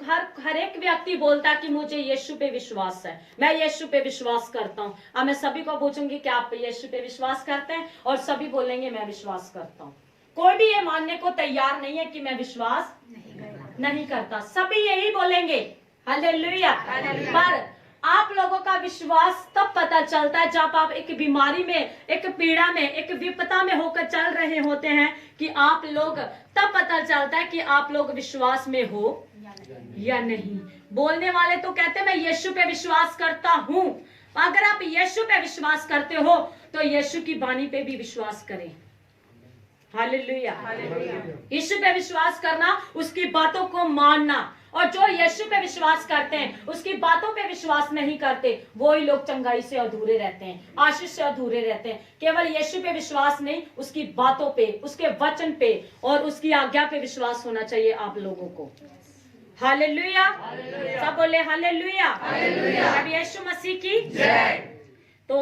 हर एक व्यक्ति बोलता है कि मुझे यीशु पे विश्वास है, मैं यीशु पे विश्वास करता हूँ। अब मैं सभी को पूछूंगी कि आप यीशु पे विश्वास करते हैं, और सभी बोलेंगे मैं विश्वास करता हूँ। कोई भी ये मानने को तैयार नहीं है कि मैं विश्वास नहीं करता। सभी यही बोलेंगे हालेलुया। पर आप लोगों का विश्वास तब पता चलता है जब आप एक बीमारी में, एक पीड़ा में, एक विपदा में होकर चल रहे होते हैं, कि आप लोग, तब पता चलता है कि आप लोग विश्वास में हो या नहीं। बोलने वाले तो कहते हैं मैं यीशु पे विश्वास करता हूं। अगर आप यीशु पे विश्वास करते हो तो यीशु की वाणी पे भी विश्वास करें। हालेलुया। यीशु पे विश्वास करना, उसकी बातों को मानना। और जो यीशु पे विश्वास करते हैं, उसकी बातों पे विश्वास नहीं करते, वो ही लोग चंगाई से अधूरे रहते हैं, आशीष से अधूरे रहते हैं। केवल यीशु पे विश्वास नहीं, उसकी बातों पे, उसके वचन पे और उसकी आज्ञा पे विश्वास होना चाहिए आप लोगों को। हालेलुया। सब बोले हालेलुया। अब यीशु मसीह की जय। तो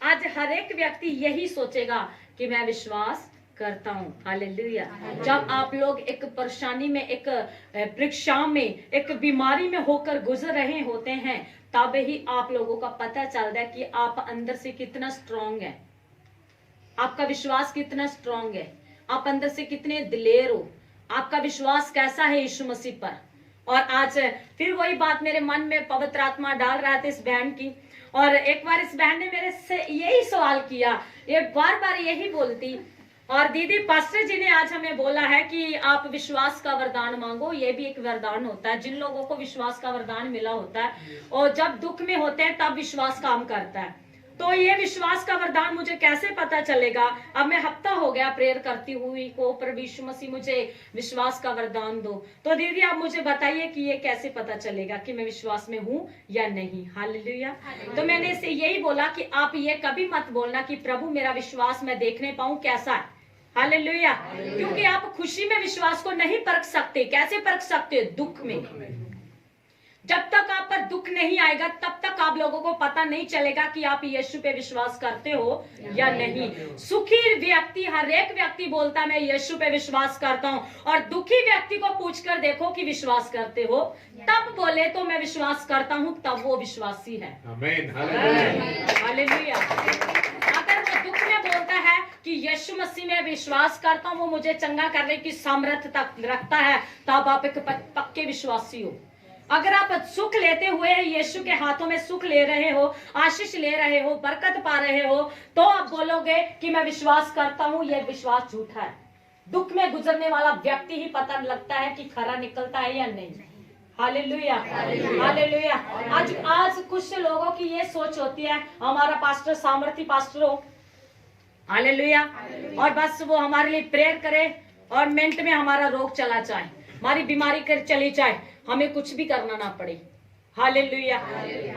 आज हर एक व्यक्ति यही सोचेगा कि मैं विश्वास करता हूँ। हालेलुया। जब आप लोग एक परेशानी में, एक परीक्षा में, एक बीमारी में होकर गुजर रहे होते हैं, तब ही आप लोगों का पता चलता है कि आप अंदर से कितना स्ट्रांग है, आपका विश्वास कितना स्ट्रांग है, आप अंदर से कितने दिलेर हो, आपका विश्वास कैसा है यीशु मसीह पर। और आज फिर वही बात मेरे मन में पवित्र आत्मा डाल रहा था इस बहन की, और एक बार इस बहन ने मेरे से यही सवाल किया, ये बार बार यही बोलती, और दीदी पास्टर जी ने आज हमें बोला है कि आप विश्वास का वरदान मांगो। ये भी एक वरदान होता है, जिन लोगों को विश्वास का वरदान मिला होता है और जब दुख में होते हैं तब विश्वास काम करता है। तो ये विश्वास का वरदान मुझे कैसे पता चलेगा? अब मैं हफ्ता हो गया प्रेयर करती हुई को, प्रभु यीशु मसीह मुझे विश्वास का वरदान दो। तो दीदी आप मुझे बताइए कि ये कैसे पता चलेगा कि मैं विश्वास में हूँ या नहीं। हालेलुया। तो मैंने इसे यही बोला कि आप ये कभी मत बोलना कि प्रभु मेरा विश्वास मैं देखने पाऊं कैसा है। हालेलुया। क्योंकि आप खुशी में विश्वास को नहीं परख सकते। कैसे परख सकते? दुख में। जब तक आप पर दुख नहीं आएगा तब तक आप लोगों को पता नहीं चलेगा कि आप यीशु पे विश्वास करते हो या नहीं। सुखी व्यक्ति, हर एक व्यक्ति बोलता है मैं यीशु पे विश्वास करता हूँ, और दुखी व्यक्ति को पूछकर देखो कि विश्वास करते हो, तब बोले तो मैं विश्वास करता हूँ, तब वो विश्वासी है। हालेलुया। अगर वो दुख में बोलता है कि यीशु मसीह में विश्वास करता हूँ, वो मुझे चंगा करने की सामर्थ्य तक रखता है, तब आप एक पक्के विश्वासी हो। अगर आप सुख लेते हुए यीशु के हाथों में सुख ले रहे हो, आशीष ले रहे हो, बरकत पा रहे हो, तो आप बोलोगे कि मैं विश्वास करता हूँ, यह विश्वास झूठा है। दुख में गुजरने वाला व्यक्ति ही पता लगता है कि खरा निकलता है या नहीं। हालेलुया। हालेलुया। आज कुछ लोगों की ये सोच होती है हमारा पास्टर सामर्थी पास्टर हो, हालेलुया, और बस वो हमारे लिए प्रेयर करे और मिनट में हमारा रोग चला जाए, हमारी बीमारी कर चली जाए, हमें कुछ भी करना ना पड़े। हालेलुया।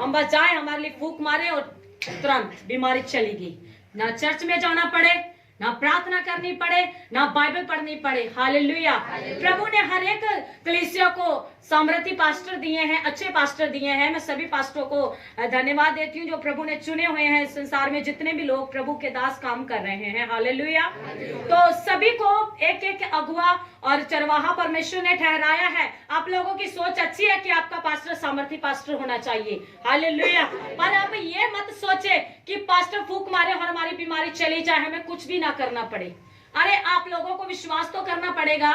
हम बस जाए, हमारे लिए फूंक मारे और तुरंत बीमारी चली गई। ना चर्च में जाना पड़े, ना प्रार्थना करनी पड़े, ना बाइबल पढ़नी पड़े। हालेलुया। प्रभु ने हर एक कलीसिया को सामर्थी पास्टर दिए हैं, अच्छे पास्टर दिए हैं। मैं सभी पास्टरों को धन्यवाद देती हूँ जो प्रभु ने चुने हुए हैं संसार में, जितने भी लोग प्रभु के दास काम कर रहे हैं। हालेलुया। तो सभी को एक एक अगुआ और चरवाहा परमेश्वर ने ठहराया है। आप लोगों की सोच अच्छी है कि आपका पास्टर सामर्थी पास्टर होना चाहिए। हालेलुया। पर आप ये मत सोचे कि पास्टर फूंक मारे और हमारी बीमारी चली जाए, हमें कुछ भी ना करना पड़े। अरे आप लोगों को विश्वास तो करना पड़ेगा।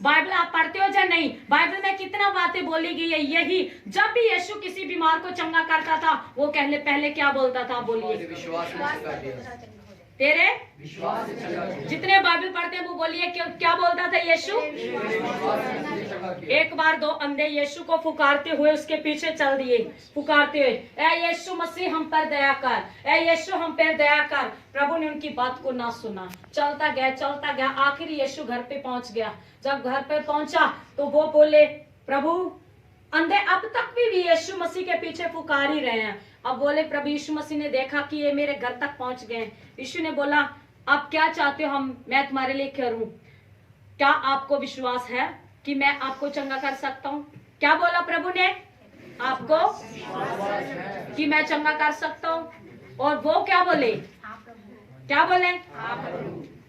बाइबल आप पढ़ते हो या नहीं? बाइबल में कितना बातें बोली गई है। यही जब भी यीशु किसी बीमार को चंगा करता था, वो पहले क्या बोलता था? बोलिए। तेरे विश्वास। जितने बाइबल पढ़ते हैं वो बोलिए क्या बोलता था यीशु? एक बार दो अंधे यीशु को पुकारते हुए उसके पीछे चल दिए, पुकारते हुए, ए यीशु मसीह हम पर दया कर, ए यीशु हम पर दया कर। प्रभु ने उनकी बात को ना सुना, चलता गया। आखिर यीशु घर पे पहुंच गया। जब घर पे पहुंचा तो वो बोले, प्रभु अंधे अब तक भी यीशु मसीह के पीछे पुकार ही रहे हैं। अब बोले, प्रभु यीशु मसीह ने देखा कि ये मेरे घर तक पहुंच गए। यीशु ने बोला, आप क्या चाहते हो मैं तुम्हारे लिए करूं? क्या आपको विश्वास है कि मैं आपको चंगा कर सकता हूं? क्या बोला प्रभु ने? आपको कि मैं चंगा कर सकता हूं? और वो क्या बोले?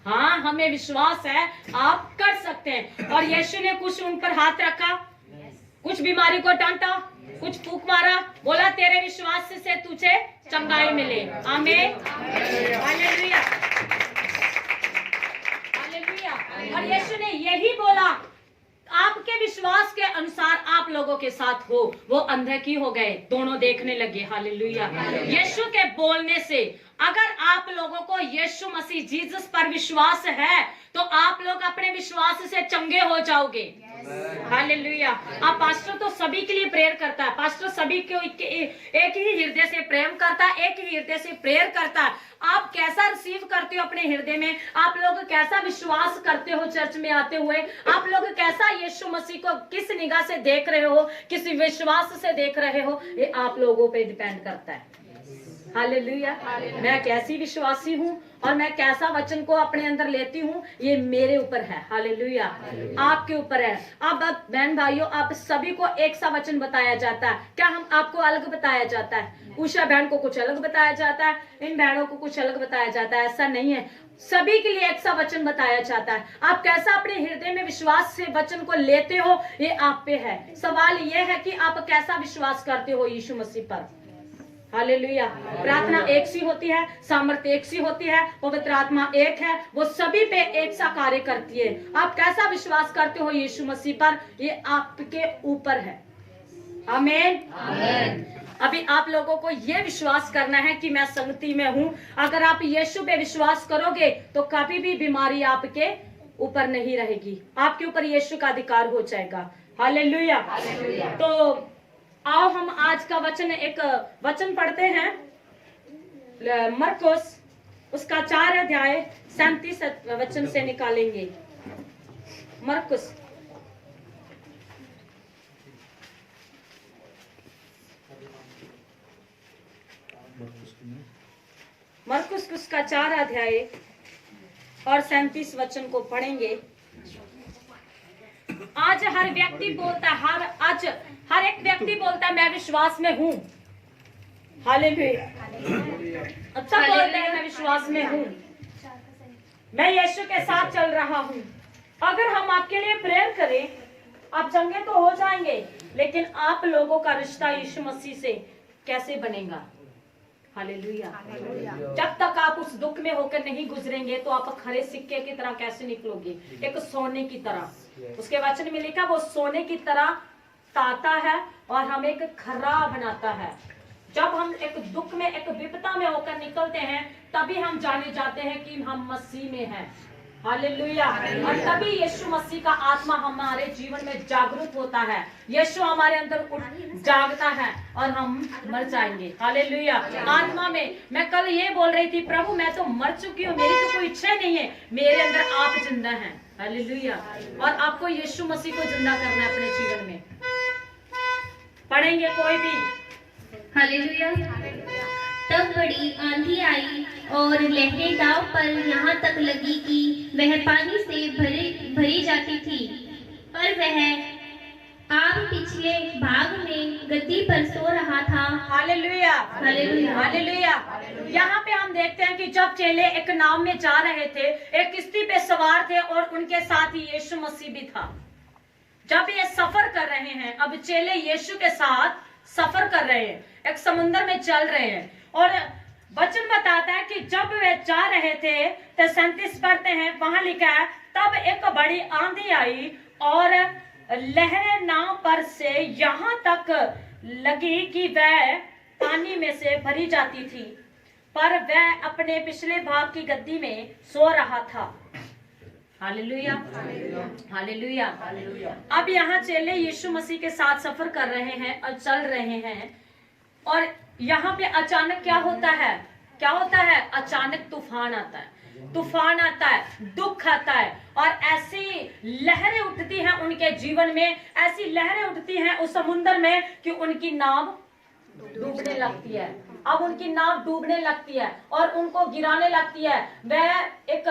हाँ, हमें विश्वास है आप कर सकते हैं। और यीशु ने कुछ उन पर हाथ रखा, कुछ बीमारी को डांटा, कुछ फूंक मारा, बोला तेरे विश्वास से तुझे चंगाई मिले। आमीन, हालेलुया, हालेलुया। और यीशु ने यही बोला, आपके विश्वास के अनुसार आप लोगों के साथ हो। वो अंधे की हो गए, दोनों देखने लगे। हालेलुया। यीशु के बोलने से अगर आप लोगों को यीशु मसीह जीसस पर विश्वास है तो आप लोग अपने विश्वास से चंगे हो जाओगे। हालेलुया। आप पास्टर तो सभी के लिए प्रेयर करता है, पास्टर सभी को एक ही हृदय से प्रेम करता है, एक ही हृदय से प्रेयर करता है। आप कैसा रिसीव करते हो अपने हृदय में, आप लोग कैसा विश्वास करते हो चर्च में आते हुए, आप लोग कैसा यीशु मसीह को किस निगाह से देख रहे हो, किस विश्वास से देख रहे हो, ये आप लोगों पे डिपेंड करता है। हालेलुया। मैं कैसी विश्वासी हूँ और मैं कैसा वचन को अपने अंदर लेती हूँ, ये मेरे ऊपर है। हालेलुया, आपके ऊपर है। अब बहन भाइयों, आप सभी को एक सा वचन बताया जाता है, क्या हम आपको अलग बताया जाता है? उषा बहन को कुछ अलग बताया जाता है, इन बहनों को कुछ अलग बताया जाता है, ऐसा नहीं है। सभी के लिए एक सा वचन बताया जाता है। आप कैसा अपने हृदय में विश्वास से वचन को लेते हो, ये आप पे है। सवाल ये है कि आप कैसा विश्वास करते हो यीशु मसीह पर। हालेलुया। प्रार्थना एक सी होती है, सामर्थ्य एक सी होती है, पवित्र आत्मा एक है, वो सभी पे एक सा कार्य करती है। आप कैसा विश्वास करते हो यीशु मसीह पर, ये आपके ऊपर है। आमीन, आमीन। अभी आप लोगों को ये विश्वास करना है कि मैं संगति में हूँ। अगर आप यीशु पे विश्वास करोगे तो कभी भी बीमारी आपके ऊपर नहीं रहेगी, आपके ऊपर यीशु का अधिकार हो जाएगा। हालेलुया। तो आओ हम आज का वचन, एक वचन पढ़ते हैं, मरकुस उसका 4 अध्याय 37 वचन से निकालेंगे। मरकुस उसका 4 अध्याय और 37 वचन को पढ़ेंगे। आज हर व्यक्ति बोलता है, आज हर एक व्यक्ति बोलता है मैं विश्वास में हूँ। हालेलुया। अच्छा बोलते हैं मैं विश्वास में हूँ, मैं यीशु के साथ चल रहा हूँ। अगर हम आपके लिए प्रेयर करें, आप चंगे तो हो जाएंगे, लेकिन आप लोगों का रिश्ता यीशु मसीह से कैसे बनेगा? हालेलुया। जब तक आप उस दुख में होकर नहीं गुजरेंगे तो आप खरे सिक्के की तरह कैसे निकलोगे? एक सोने की तरह। उसके वचन में लिखा वो सोने की तरह ताता है और हमें एक खरा बनाता है। जब हम एक दुख में, एक विपदा में होकर निकलते हैं, तभी हम जाने जाते हैं कि हम मसीह में हैं। हालेलुया। और तभी यीशु मसीह का आत्मा हमारे जीवन में जागरूक होता है, यीशु हमारे अंदर जागता है और हम मर जाएंगे। हालेलुया। आत्मा में मैं कल ये बोल रही थी, प्रभु मैं तो मर चुकी हूँ, मेरी तो कोई इच्छा नहीं है, मेरे अंदर आप जिंदा हैं। हालेलुया। और आपको यीशु मसीह को जिंदा करना है अपने जीवन में। पढ़ेंगे कोई भी। हालेलुया। तब बड़ी आंधी आई और लहरें दाव पर यहाँ तक लगी कि वह पानी से भरी जाती थी, पर वह आप पिछले भाग में गद्दी पर सो रहा था। Hallelujah, hallelujah, hallelujah. यहाँ पे हम देखते हैं कि जब चेले एक नाव में जा रहे थे, एक किश्ती पे सवार थे और उनके साथ ही यीशु मसीह भी था। जब ये सफर कर रहे हैं, अब चेले यीशु के साथ सफर कर रहे हैं, एक समुद्र में चल रहे हैं, और वचन बताता है कि जब वे जा रहे थे तो 37 पढ़ते हैं, वहां लिखा है तब एक बड़ी आंधी आई और लहरें नाव पर से यहाँ तक लगी कि वह पानी में से भरी जाती थी, पर वह अपने पिछले भाग की गद्दी में सो रहा था। Hallelujah, hallelujah. अब यहाँ चेले यीशु मसीह के साथ सफर कर रहे हैं और चल रहे हैं, और यहाँ पे अचानक क्या होता है? क्या होता है? अचानक तूफान आता है, तूफान आता है, दुख आता है, और ऐसी लहरें उठती हैं उनके जीवन में, ऐसी लहरें उठती हैं उस समुद्र में कि उनकी नाव डूबने लगती है। अब उनकी नाव डूबने लगती है और उनको गिराने लगती है। वह एक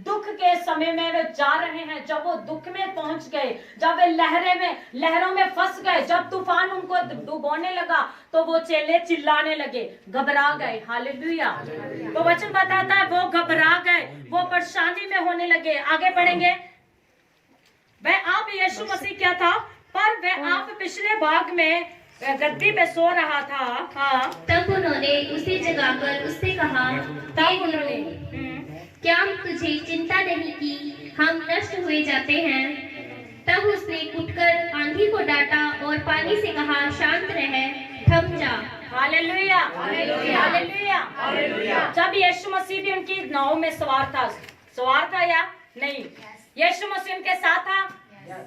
दुख के समय में वे जा रहे हैं, जब वो दुख में पहुंच गए, जब वे लहरों में फंस गए, जब तूफान उनको डुबोने लगा, तो वो चेले चिल्लाने लगे, घबरा गए। हालेलुया। तो वचन बताता है वो घबरा गए, वो परेशानी में होने लगे। आगे बढ़ेंगे। वह आप यीशु मसीह क्या था? पर वह आप पिछले भाग में गद्दी पे सो रहा था। हाँ, तब उन्होंने उसे जगाकर उससे कहा, तब उन्होंने क्या तुझे चिंता नहीं कि हम नष्ट हुए जाते हैं? तब उसने उठकर आंधी को डांटा और पानी से कहा, शांत रह, थम जा। Hallelujah, hallelujah, hallelujah. जब यीशु मसीह भी उनकी नाव में सवार था या नहीं? यीशु मसीह उनके साथ था,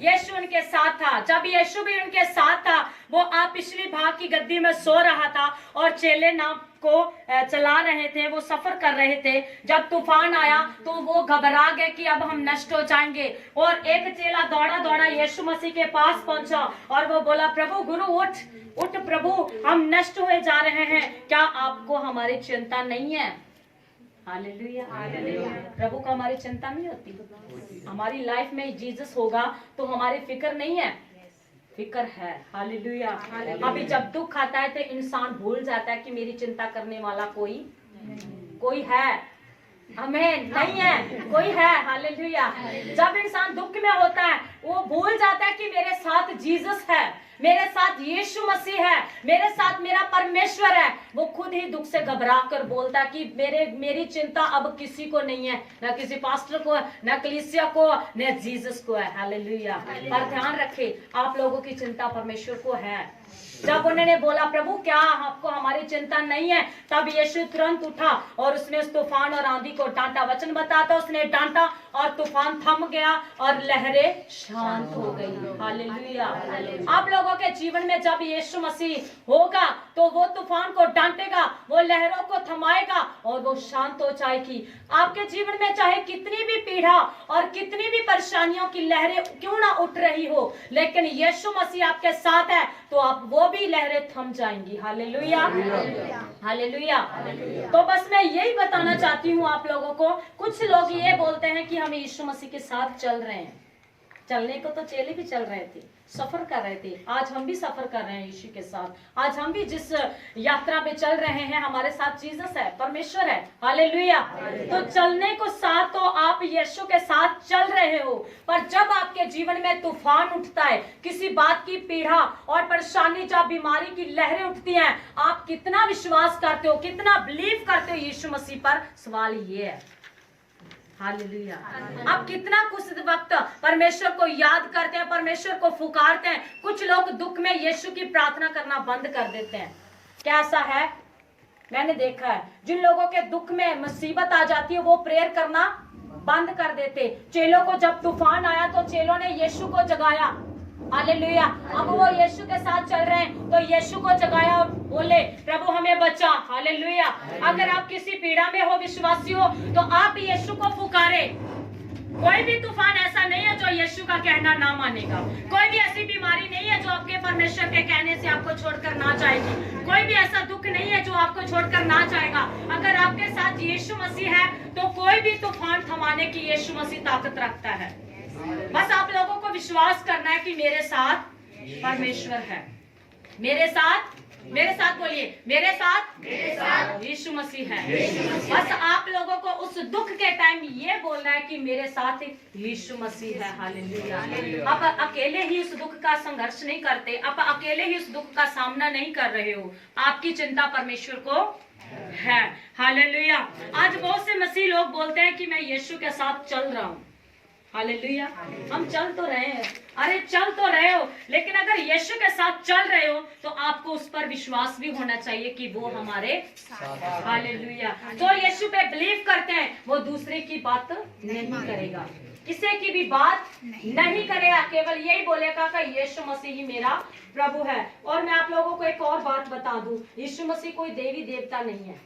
यीशु उनके साथ था। जब यीशु भी उनके साथ था, वो आप पिछली भाग की गद्दी में सो रहा था और चेले नाव को चला रहे थे, वो सफर कर रहे थे। जब तूफान आया तो वो घबरा गए कि अब हम नष्ट हो जाएंगे। और एक चेला दौड़ा दौड़ा यीशु मसीह के पास पहुंचा और वो बोला, प्रभु, गुरु उठ उठ प्रभु, हम नष्ट हुए जा रहे हैं, क्या आपको हमारी चिंता नहीं है? हालेलुया, प्रभु को हमारी चिंता नहीं होती। हमारी लाइफ में जीसस होगा तो हमारी फिक्र नहीं है, फिक्र है। हालेलुया। अभी जब दुख आता है तो इंसान भूल जाता है कि मेरी चिंता करने वाला कोई है। हमें नहीं है, कोई है। हालेलुया। जब इंसान दुख में होता है वो भूल जाता है कि मेरे साथ जीसस है, मेरे साथ यीशु मसीह है, मेरे साथ मेरा परमेश्वर है। वो खुद ही दुख से घबरा कर बोलता है कि मेरी चिंता अब किसी को नहीं है, ना किसी पास्टर को, ना कलीसिया को, ना जीसस को है। हालेलुया। पर ध्यान रखे, आप लोगों की चिंता परमेश्वर को है। जब उन्होंने बोला, प्रभु क्या आपको हमारी चिंता नहीं है, तब यीशु तुरंत उठा और उसने उस तूफान और आंधी को डांटा। वचन बताता उसने डांटा और तूफान थम गया और लहरें शांत हो गई। हालेलुया। आप लोगों के जीवन में जब यीशु मसीह होगा तो वो तूफान को डांटेगा, वो लहरों को थमाएगा और वो शांत हो जाएगी। आपके जीवन में चाहे कितनी भी पीड़ा और कितनी भी परेशानियों की लहरें क्यों ना उठ रही हो, लेकिन यीशु मसीह आपके साथ है तो आप वो भी लहरें थम जाएंगी। Hallelujah, hallelujah. तो बस मैं यही बताना चाहती हूँ आप लोगों को। कुछ लोग ये बोलते हैं कि हम यीशु मसीह के साथ चल रहे हैं। चलने को तो चेले भी चल रहे थे, सफर कर रहे थे। आज हम भी सफर कर रहे हैं यीशु के साथ। आज हम भी जिस यात्रा पे चल रहे हैं, हमारे साथ जीसस है, परमेश्वर है। हालेलुया। तो चलने को साथ तो आप यीशु के साथ चल रहे हो, पर जब आपके जीवन में तूफान उठता है, किसी बात की पीड़ा और परेशानी, जब बीमारी की लहरें उठती हैं, आप कितना विश्वास करते हो, कितना बिलीव करते हो यीशु मसीह पर? सवाल ये है। हालेलुया। आप कितना कुछ वक्त परमेश्वर को याद करते हैं, परमेश्वर को पुकारते हैं। कुछ लोग दुख में यीशु की प्रार्थना करना बंद कर देते हैं। क्या ऐसा है? मैंने देखा है, जिन लोगों के दुख में मुसीबत आ जाती है वो प्रेयर करना बंद कर देते। चेलों को जब तूफान आया तो चेलों ने यीशु को जगाया। हालेलुया। अब वो यीशु के साथ चल रहे हैं तो यीशु को जगाया और बोले, प्रभु हमें बचा। हालेलुया। अगर आप किसी पीड़ा में हो, विश्वासी हो, तो आप यीशु को पुकारे। कोई भी तूफान ऐसा नहीं है जो यीशु का कहना ना मानेगा। कोई भी ऐसी बीमारी नहीं है जो आपके परमेश्वर के कहने से आपको छोड़कर ना जाएगी। कोई भी ऐसा दुख नहीं है जो आपको छोड़कर ना जाएगा। अगर आपके साथ यीशु मसीह है तो कोई भी तूफान थमाने की यीशु मसीह ताकत रखता है। बस आप लोगों को विश्वास करना है कि मेरे साथ परमेश्वर है। मेरे साथ बोलिए, मेरे साथ यीशु मसीह है। बस आप लोगों को उस दुख के टाइम ये बोलना है कि मेरे साथ यीशु मसीह है। हालेलुया। आप अकेले ही उस दुख का संघर्ष नहीं करते, आप अकेले ही उस दुख का सामना नहीं कर रहे हो। आपकी चिंता परमेश्वर को है। हालेलुया। आज बहुत से मसीह लोग बोलते हैं कि मैं यीशु के साथ चल रहा हूँ। हालेलुया। हम चल तो रहे हैं, अरे चल तो रहे हो, लेकिन अगर यीशु के साथ चल रहे हो तो आपको उस पर विश्वास भी होना चाहिए कि वो हमारे। हालेलुया। जो यीशु पे बिलीव करते हैं वो दूसरे की बात नहीं करेगा, किसी की भी बात नहीं करेगा, केवल यही बोलेगा कि यीशु मसीह ही मेरा प्रभु है। और मैं आप लोगों को एक और बात बता दूं, यीशु मसीह कोई देवी देवता नहीं है,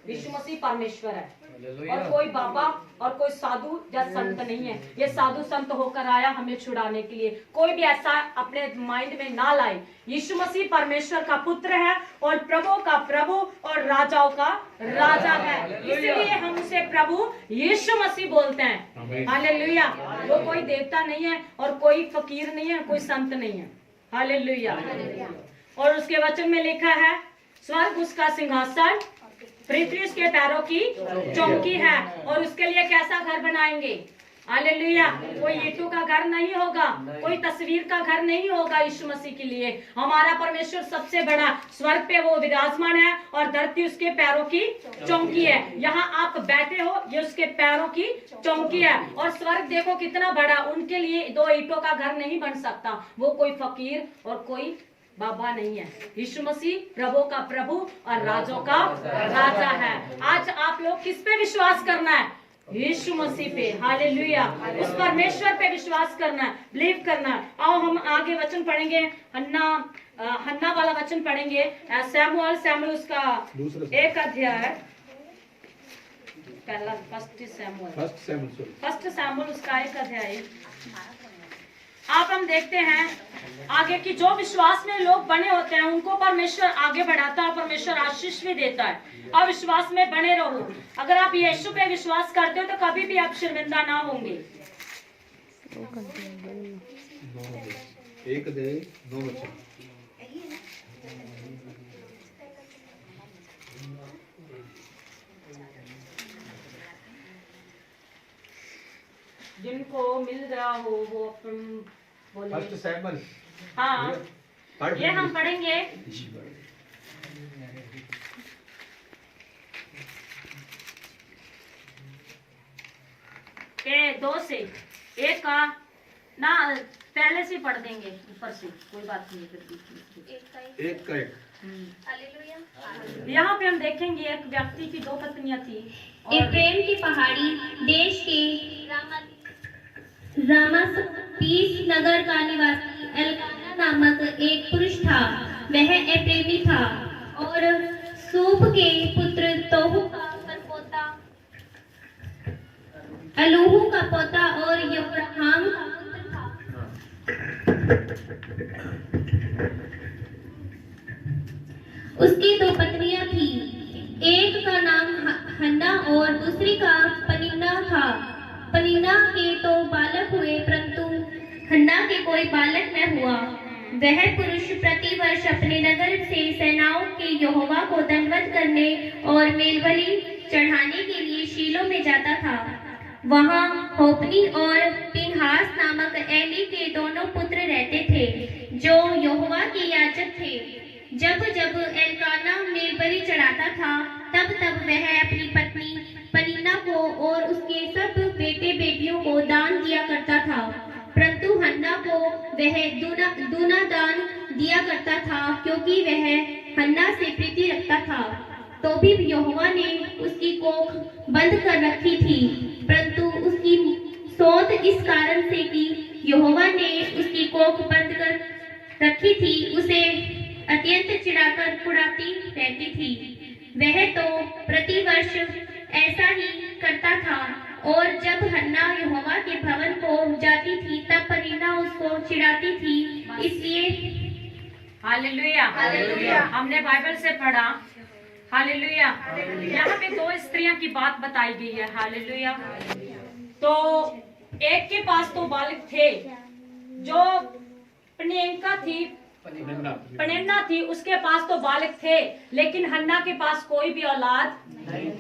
यीशु मसीह परमेश्वर है। और कोई बाबा और कोई साधु या संत नहीं है। ये साधु संत होकर आया हमें छुड़ाने के लिए। कोई भी ऐसा अपने माइंड में ना लाए। यीशु मसीह परमेश्वर का पुत्र है और प्रभु का प्रभु और राजाओं का राजा है, इसलिए हम उसे प्रभु यीशु मसीह बोलते हैं। हालेलुया। वो कोई देवता नहीं है और कोई फकीर नहीं है, कोई संत नहीं है। हालेलुया। और उसके वचन में लिखा है, स्वर्ग उसका सिंहासन, पृथ्वी उसके पैरों की चौकी है। और उसके लिए कैसा घर बनाएंगे? हालेलुया। कोई ईंटों का घर नहीं होगा, कोई तस्वीर का घर नहीं होगा यीशु मसीह के लिए। हमारा परमेश्वर सबसे बड़ा, स्वर्ग पे वो विराजमान है और धरती उसके पैरों की चौकी है। यहाँ आप बैठे हो, ये उसके पैरों की चौकी है। और स्वर्ग देखो कितना बड़ा, उनके लिए 2 ईंटों का घर नहीं बन सकता। वो कोई फकीर और कोई बाबा नहीं है। यीशु मसीह प्रभु का प्रभु और राजों का राजा है। आज आप लोग किस पे विश्वास करना है? यीशु मसीह पे। हालेलुया। उस परमेश्वर पे विश्वास करना है, बिलीव करना है। आओ हम आगे वचन पढ़ेंगे। हन्ना वाला वचन पढ़ेंगे। सैमुअल उसका 1 अध्याय, पहला फर्स्ट सैमुअल उसका 1 अध्याय। आप हम देखते हैं आगे की जो विश्वास में लोग बने होते हैं उनको परमेश्वर आगे बढ़ाता है, परमेश्वर आशीष भी देता है। और विश्वास में बने रहो। अगर आप यीशु पे विश्वास करते हो तो कभी भी आप शर्मिंदा ना होंगे। 1 अध्याय 9 वचन। जिनको मिल रहा हो वो अपन बोले। First Samuel. हाँ, ये हम पढ़ेंगे। के 2 से 1 का ना पहले से पढ़ देंगे, ऊपर से कोई बात नहीं है। 1 का 1। यहाँ पे हम देखेंगे एक व्यक्ति की 2 पत्नियां थी। एफ्रेम की पहाड़ी देश के रामापीस नगर का निवासी एल्काना नामक एक पुरुष था। वह एफ्रेमी था और सूप के पुत्र तोहू का परपोता, अलूहू का पोता और यब्राहाम का पुत्र था। उसकी 2 पत्नियां थी। एक का नाम हन्ना और दूसरी का पनिन्ना था। पनिन्ना के तो बालक हुए परंतु हन्ना के कोई बालक न हुआ। वह पुरुष प्रतिवर्ष अपने नगर से सेनाओं के यहोवा को दंडवत करने और मेलबलि चढ़ाने के लिए शीलो में जाता था। वहाँ होपनी और पिनहास नामक एली के दोनों पुत्र रहते थे जो यहोवा के याजक थे। जब जब एल्काना मेलबलि चढ़ाता था तब तब वह अपनी पत्नी पनिन्ना को और उसके सब बेटे बेटियों को दान दिया करता था, परंतु हन्ना को वह दूना दान दिया करता था क्योंकि वह हन्ना से प्रीति रखता था। तो भी यहोवा ने उसकी कोख बंद कर रखी थी, परंतु उसकी सोच इस कारण से कि यहोवा ने उसकी कोख बंद कर रखी थी उसे अत्यंत चिढ़ाकर कुढ़ाती रहती थी। वह तो प्रतिवर्ष ऐसा ही करता था और जब हन्ना यहोवा के भवन को जाती थी तब पनिन्ना उसको चिढ़ाती थी। इसलिए हालेलुया, हालेलुया। हमने बाइबल से पढ़ा। हालेलुया। यहाँ पे 2 स्त्रियों की बात बताई गई है। हालेलुया। तो एक के पास तो बालक थे जो पनिन्ना थी, उसके पास तो बालक थे, लेकिन हन्ना के पास कोई भी औलाद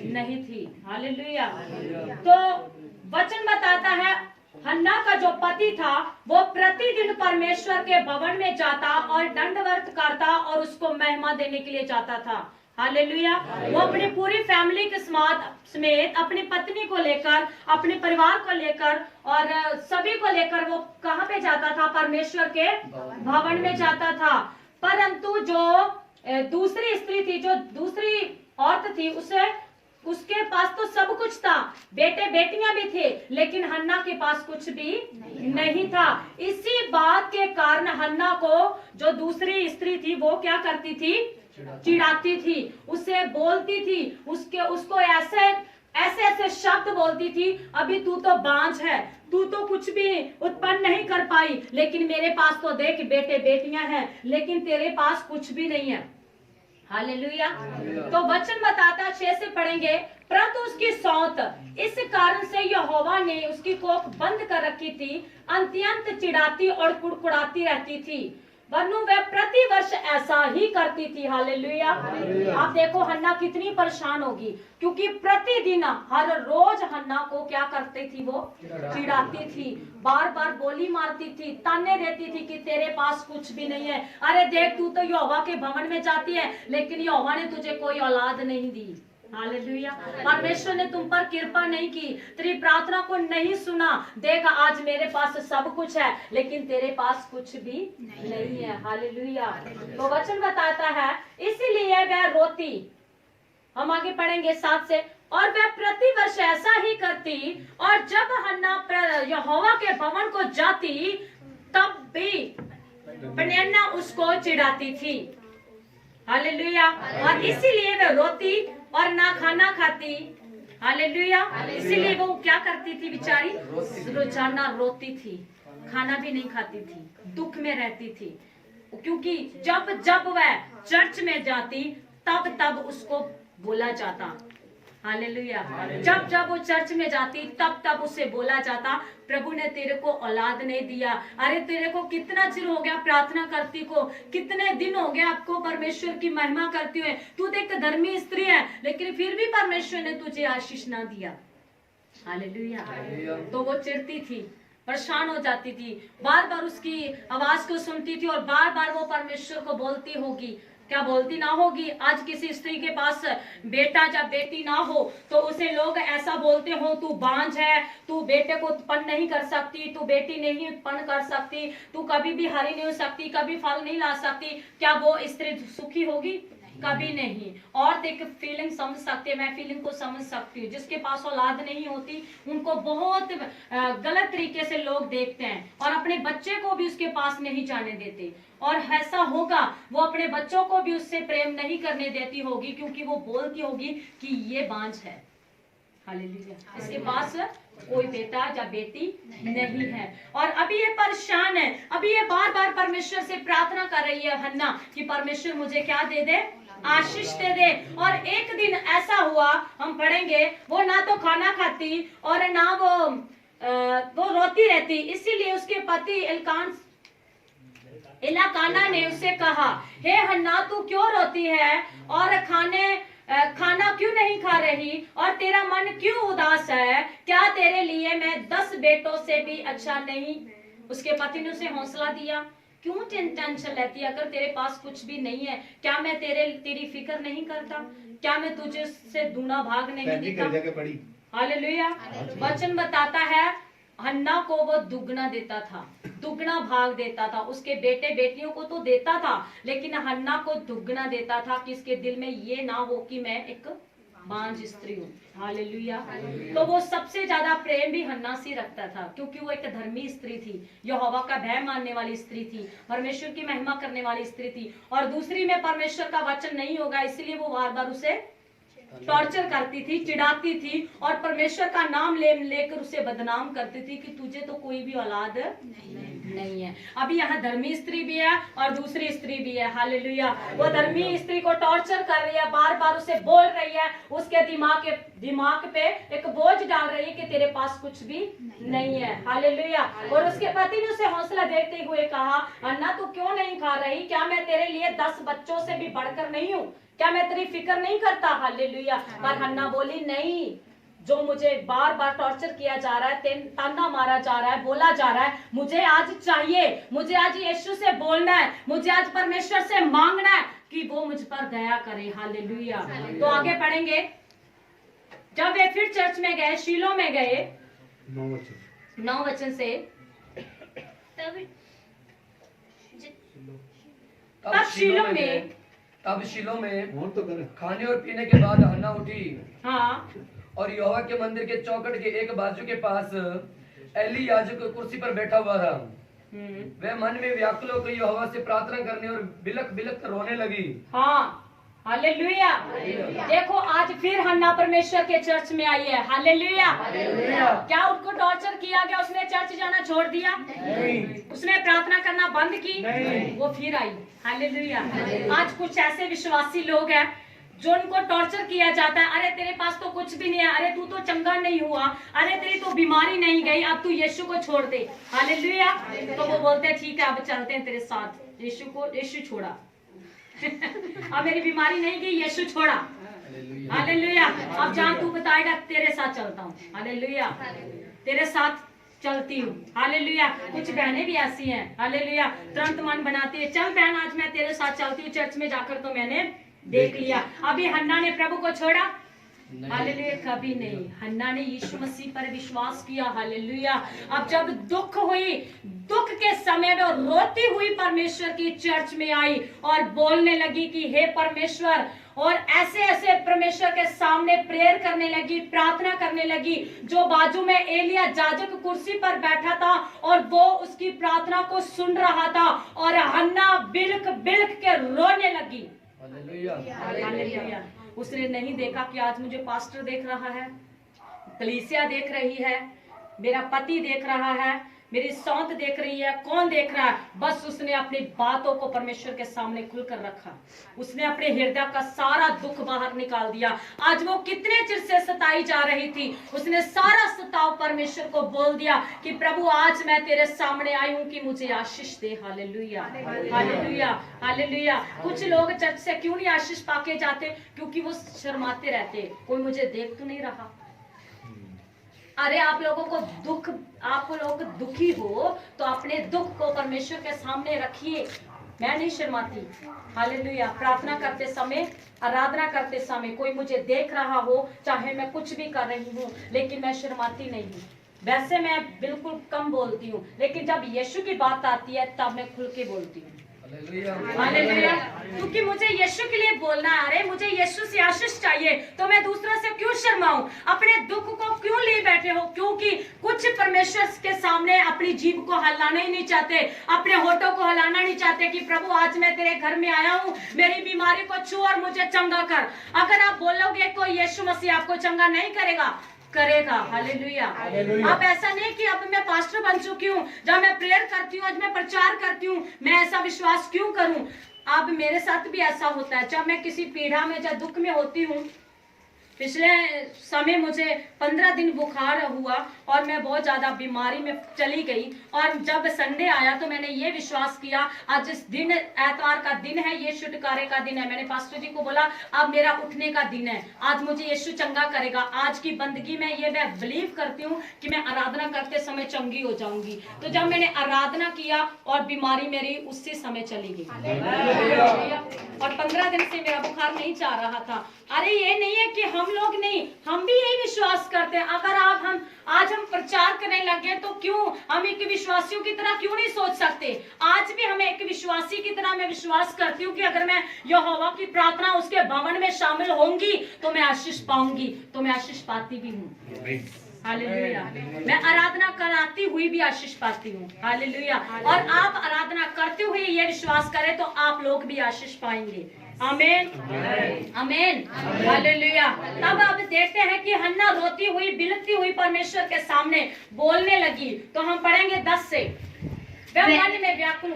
नहीं थी। हालेलुया। तो वचन बताता है हन्ना का जो पति था वो प्रतिदिन परमेश्वर के भवन में जाता और दंडवत करता और उसको महिमा देने के लिए जाता था। हालेलुया। वो अपनी पूरी फैमिली के समेत अपनी पत्नी को लेकर, अपने परिवार को लेकर और सभी को लेकर वो कहाँ पे जाता था? परमेश्वर के भवन में जाता था। परंतु जो दूसरी स्त्री थी, जो दूसरी औरत थी, उसके पास तो सब कुछ था, बेटे बेटियां भी थे, लेकिन हन्ना के पास कुछ भी नहीं था। इसी बात के कारण हन्ना को जो दूसरी स्त्री थी वो क्या करती थी? चिढ़ाती थी, उसे बोलती थी, उसको ऐसे शब्द बोलती थी, अभी तू तो बांझ है, तू तो कुछ भी उत्पन्न नहीं कर पाई, लेकिन मेरे पास तो देख बेटे बेटियां हैं, लेकिन तेरे पास कुछ भी नहीं है। हालेलुया। तो वचन बताता 6 से पढ़ेंगे, परंतु उसकी सौत इस कारण से यहोवा ने उसकी कोख बंद कर रखी थी, अत्यंत चिढ़ाती और कुड़कुड़ाती रहती थी। वरनु वह प्रति वर्ष ऐसा ही करती थी। हालेलुया। आप देखो हन्ना कितनी परेशान होगी, क्योंकि प्रतिदिन हर रोज हन्ना को क्या करती थी, वो चिढ़ाती थी, बार बार गोली मारती थी, ताने देती थी कि तेरे पास कुछ भी नहीं है। अरे देख, तू तो यहोवा के भवन में जाती है, लेकिन यहोवा ने तुझे कोई औलाद नहीं दी। हालेलुया। परमेश्वर ने तुम पर कृपा नहीं की, तेरी प्रार्थना को नहीं सुना। देख, आज मेरे पास सब कुछ है, लेकिन तेरे पास कुछ भी नहीं है। हालेलुया। तो वचन बताता है, इसीलिए वह रोती। हम आगे पढ़ेंगे 7 से। और वह प्रतिवर्ष ऐसा ही करती, और जब हन्ना यहोवा के भवन को जाती, तब भी पनिन्ना उसको चिढ़ाती थी। हालेलुया। और इसीलिए वह रोती और ना खाना खाती। हालेलुया। इसीलिए वो क्या करती थी बेचारी, रोजाना रोती थी, खाना भी नहीं खाती थी, दुख में रहती थी, क्योंकि जब जब वह चर्च में जाती, तब तब उसको बोला जाता। हालेलुया। जब जब वो चर्च में जाती, तब तब उसे बोला जाता, प्रभु ने तेरे को औलाद नहीं दिया। अरे तेरे को कितना चिर हो गया प्रार्थना करती को, कितने दिन हो गए आपको परमेश्वर की महिमा करते हुए, तू देख धर्मी स्त्री है, लेकिन फिर भी परमेश्वर ने तुझे आशीष ना दिया। हालेलुया। तो वो चिढ़ती थी, परेशान हो जाती थी, बार बार उसकी आवाज को सुनती थी, और बार बार वो परमेश्वर को बोलती होगी। क्या बोलती ना होगी? आज किसी स्त्री के पास बेटा या बेटी ना हो, तो उसे लोग ऐसा बोलते हो, तू बांझ है, तू बेटे को उत्पन्न नहीं कर सकती, तू बेटी नहीं उत्पन्न कर सकती, तू कभी भी हरी नहीं हो सकती, कभी फल नहीं ला सकती। क्या वो स्त्री सुखी होगी? कभी नहीं। और एक फीलिंग समझ सकते हैं, मैं फीलिंग को समझ सकती हूँ। जिसके पास औलाद नहीं होती, उनको बहुत गलत तरीके से लोग देखते हैं, और अपने बच्चे को भी उसके पास नहीं जाने देते। और ऐसा होगा, वो अपने बच्चों को भी उससे प्रेम नहीं करने देती होगी, क्योंकि वो बोलती होगी कि ये बांझ है। हालेलुया। इसके पास कोई बेटा या बेटी नहीं है। और अभी ये परेशान है, अभी ये बार बार परमेश्वर से प्रार्थना कर रही है हन्ना कि परमेश्वर मुझे क्या दे दे, आशीष दे दे। और एक दिन ऐसा हुआ, हम पढ़ेंगे, वो ना तो खाना खाती और ना वो रोती रहती। इसीलिए उसके पति इलाकाना ने उससे कहा, हे हन्ना, तू क्यों रोती है और खाना क्यों नहीं खा रही, और तेरा मन क्यों उदास है? क्या तेरे लिए मैं 10 बेटों से भी अच्छा नहीं? उसके पति ने उसे हौसला दिया, क्यों टेंशन लेती है? अगर तेरे पास कुछ भी नहीं है, क्या मैं तेरी फिक्र नहीं करता? क्या मैं तुझे से दूना भाग नहीं देता? हालेलुया। वचन बताता है, हन्ना को वो दुगना देता था, दुगना भाग देता था। उसके बेटे बेटियों को तो देता था, लेकिन हन्ना को दुगना देता था कि इसके दिल में ये ना हो कि मैं एक बांझ स्त्री हूँ। हालेलुया। तो वो सबसे ज्यादा प्रेम भी हन्ना से रखता था, क्योंकि वो एक धर्मी स्त्री थी, यहोवा का भय मानने वाली स्त्री थी, परमेश्वर की महिमा करने वाली स्त्री थी। और दूसरी में परमेश्वर का वचन नहीं होगा, इसलिए वो बार बार उसे टॉर्चर करती थी, चिढ़ाती थी, और परमेश्वर का नाम लेकर उसे बदनाम करती थी कि तुझे तो कोई भी औलाद नहीं है। अभी यहाँ धर्मी स्त्री भी है और दूसरी स्त्री भी है। हालेलुया। वो धर्मी स्त्री को टॉर्चर कर रही है, बार बार उसे बोल रही है, उसके दिमाग पे एक बोझ डाल रही है कि तेरे पास कुछ भी नहीं है। हालेलुया। और उसके पति ने उसे हौसला देते हुए कहा, अन्ना, तू क्यों नहीं खा रही? क्या मैं तेरे लिए 10 बच्चों से भी बढ़कर नहीं हूँ? क्या मैं तेरी फिक्र नहीं करता? हालेलुया। पर हन्ना बोली, नहीं, जो मुझे बार बार टॉर्चर किया जा रहा है, ताना मारा जा रहा है, बोला जा रहा है, मुझे आज चाहिए, मुझे आज यीशु से बोलना है, मुझे आज परमेश्वर से मांगना है कि वो मुझ पर दया करे। हालेलुया। तो आगे पढ़ेंगे, जब वे फिर चर्च में गए, शीलो में गए, 9 वचन से, तब शीलो में खाने और पीने के बाद हन्ना उठी। हाँ। और यहोवा के मंदिर के चौखट के एक बाजू के पास एली याजक कुर्सी पर बैठा हुआ था। वह मन में व्याकुल होकर यहोवा से प्रार्थना करने और बिलख बिलख कर रोने लगी। हाँ। हालेलुया। देखो, आज फिर हन्ना परमेश्वर के चर्च में आई है। हालेलुया। क्या उनको टॉर्चर किया गया? उसने चर्च जाना छोड़ दिया? नहीं। उसने प्रार्थना करना बंद की? नहीं। वो फिर आई। हालेलुया। आज कुछ ऐसे विश्वासी लोग हैं जो उनको टॉर्चर किया जाता है, अरे तेरे पास तो कुछ भी नहीं है, अरे तू तो चंगा नहीं हुआ, अरे तेरी तो बीमारी नहीं गई, अब तू यीशु को छोड़ दे। हालेलुया। तो वो बोलते हैं, ठीक है, अब चलते हैं तेरे साथ। यीशु छोड़ा। अब मेरी बीमारी नहीं गई, यीशु छोड़ा। हालेलुया। अब जहाँ तू बताएगा तेरे साथ चलता हूँ। हालेलुया, तेरे साथ चलती हूँ। हालेलुया। कुछ बहनें भी ऐसी हैं, हालेलुया, तुरंत मन बनाती है, चल बहन आज मैं तेरे साथ चलती हूँ चर्च में जाकर, तो मैंने देख लिया। अभी हन्ना ने प्रभु को छोड़ा? हालेलुया, कभी नहीं। हन्ना ने यीशु मसीह पर विश्वास किया। हालेलुया। अब जब दुख हुई, दुख के समय में रोती हुई परमेश्वर की चर्च में आई और बोलने लगी कि हे परमेश्वर, और ऐसे ऐसे परमेश्वर के सामने प्रेयर करने लगी, प्रार्थना करने लगी। जो बाजू में एलिया याजक कुर्सी पर बैठा था और वो उसकी प्रार्थना को सुन रहा था, और हन्ना बिलख बिलख के रोने लगी। हालेलुया। उसने नहीं देखा कि आज मुझे पास्टर देख रहा है, कलीसिया देख रही है, मेरा पति देख रहा है, मेरी सौंत देख रही है, कौन देख रहा है। बस उसने अपनी बातों को परमेश्वर के सामने खुलकर रखा। उसने अपने हृदय का सारा दुख बाहर निकाल दिया। आज वो कितने चिर से सताई जा रही थी, उसने सारा सताव परमेश्वर को बोल दिया कि प्रभु आज मैं तेरे सामने आई हूँ कि मुझे आशीष दे। Hallelujah, hallelujah, hallelujah. कुछ लोग चर्च से क्यों नहीं आशीष पाके जाते? क्योंकि वो शर्माते रहते, कोई मुझे देख तो नहीं रहा। अरे आप लोगों को दुख, आप लोग दुखी हो तो अपने दुख को परमेश्वर के सामने रखिए। मैं नहीं शर्माती। हालेलुया। प्रार्थना करते समय, आराधना करते समय कोई मुझे देख रहा हो, चाहे मैं कुछ भी कर रही हूँ, लेकिन मैं शर्माती नहीं हूँ। वैसे मैं बिल्कुल कम बोलती हूँ, लेकिन जब यीशु की बात आती है तब मैं खुल के बोलती हूँ। हालेलुया। क्योंकि मुझे यीशु के लिए बोलना है। अरे मुझे यीशु से आशीष चाहिए, तो मैं दूसरों से क्यों शर्माऊं? अपने दुख को क्यों लिए बैठे हो? क्योंकि कुछ परमेश्वर के सामने अपनी जीभ को हिलाना ही नहीं चाहते, अपने होठों को हिलाना नहीं चाहते कि प्रभु आज मैं तेरे घर में आया हूँ, मेरी बीमारी को छू और मुझे चंगा कर। अगर आप बोलोगे तो यीशु मसीह आपको चंगा नहीं करेगा? करेगा। हालेलुया। अब ऐसा नहीं कि अब मैं पास्टर बन चुकी हूँ, जब मैं प्रेयर करती हूँ, आज मैं प्रचार करती हूँ, मैं ऐसा विश्वास क्यों करूं? अब मेरे साथ भी ऐसा होता है, जब मैं किसी पीड़ा में या दुख में होती हूँ। पिछले समय मुझे 15 दिन बुखार हुआ और मैं बहुत ज्यादा बीमारी में चली गई, और जब संडे आया तो मैंने ये विश्वास किया आज इस दिन एतवार का दिन है, ये छुटकारे का दिन है। मैंने पास्टर जी को बोला अब मेरा उठने का दिन है, आज मुझे यीशु चंगा करेगा। आज की बंदगी में ये मैं बिलीव करती हूँ कि मैं आराधना करते समय चंगी हो जाऊंगी। तो जब मैंने आराधना किया और बीमारी मेरी उसी समय चली गई, और 15 दिन से मेरा बुखार नहीं जा रहा था। अरे ये नहीं है कि हम लोग नहीं, हम भी यही विश्वास करते हैं। अगर आज हम प्रचार करने लगे तो क्यों हम एक विश्वासियों की तरह क्यों नहीं सोच सकते? आज भी हमें एक विश्वासी की तरह मैं विश्वास करती हूँ कि अगर मैं यहोवा की प्रार्थना उसके भवन में शामिल होंगी तो मैं आशीष पाऊंगी, तो मैं आशीष पाती भी हूँ। हालेलुया। मैं आराधना कराती हुई भी आशीष पाती हूँ। हालेलुया। और आप आराधना करते हुए ये विश्वास करें तो आप लोग भी आशीष पाएंगे। आमीन, आमीन, हालेलुया। तब अब देखते हैं कि हन्ना रोती हुई, बिलखती हुई परमेश्वर के सामने बोलने लगी। तो हम पढ़ेंगे 10 से। वह मन में व्याकुल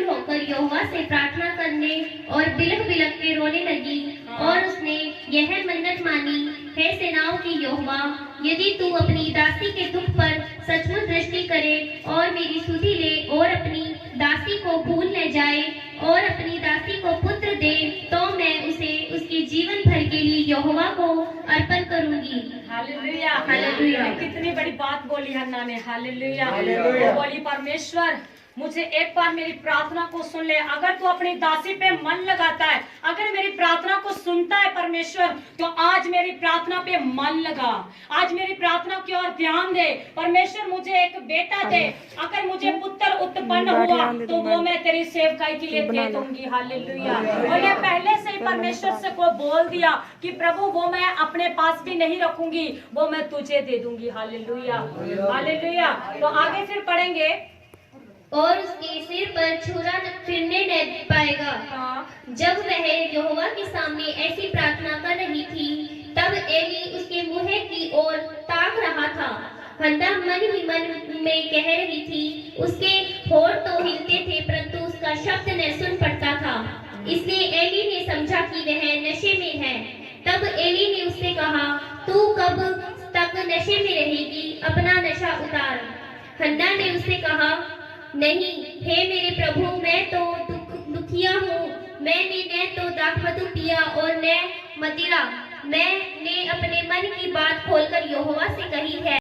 होकर यहोवा से प्रार्थना करने और बिलख बिलख के रोने लगी। और उसने यह मन्नत मानी, हे सेनाओं की यहोवा, यदि तू अपनी दासी के दुख पर सचमुच दृष्टि करे और मेरी सुधि ले और अपनी दासी को भूल न जाए और अपनी दासी को पुत्र दे, तो मैं उसे उसके जीवन भर के लिए यहोवा को अर्पण करूंगी। Hallelujah, hallelujah. कितनी बड़ी बात बोली हन्ना ने। हालेलुया। वो बोली परमेश्वर मुझे एक बार मेरी प्रार्थना को सुन ले। अगर तू अपनी दासी पे मन लगाता है, अगर मेरी प्रार्थना को सुनता है परमेश्वर, तो आज मेरी प्रार्थना पे मन लगा, आज मेरी प्रार्थना की ओर ध्यान दे। परमेश्वर मुझे एक बेटा दे, अगर मुझे पुत्र उत्पन्न हुआ तो वो मैं तेरी सेवकाई के लिए दे दूंगी। हालेलुया। और मैं पहले से ही परमेश्वर से को बोल दिया कि प्रभु वो मैं अपने पास भी नहीं रखूंगी, वो मैं तुझे दे दूंगी। Hallelujah, hallelujah. तो आगे फिर पढ़ेंगे। और उसके सिर पर छुरा फिरने न पाएगा। जब वह यहोवा के सामने ऐसी प्रार्थना कर रही थी, तब एली उसके मुंह की ओर ताक रहा था। हन्ना मन ही मन में कह रही थी, उसके होठ तो हिलते थे परंतु उसका शब्द न सुन पड़ता था। इसलिए एली ने समझा कि वह नशे में है। तब एली ने उससे कहा, तू कब तक नशे में रहेगी? अपना नशा उतार। हन्ना ने उससे कहा, नहीं, हे मेरे प्रभु, मैं तो दुखिया हूँ। मैंने न तो दाखमधु पिया और न मदिरा। मैंने अपने मन की बात खोलकर यहोवा से कही है।